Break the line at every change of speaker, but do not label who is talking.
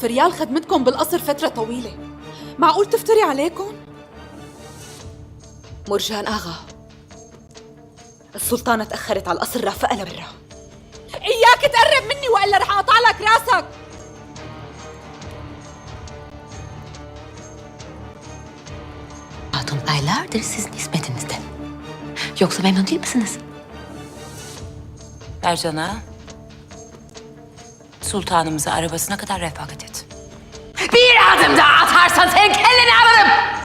ريال خدمتكم بالقصر فترة طويلة، معقول تفتري عليكم؟ مرجان آغا، السلطانة تأخرت على القصر رافقنا برا. إياك تقرب مني وإلا رح أقطع لك راسك.
Hatun aylardır sizin hizmetinizde. Yoksa memnun değil misiniz?
Ercan'a, sultanımızı arabasına kadar refakat et.
Bir adım daha atarsan senin kelleni alırım.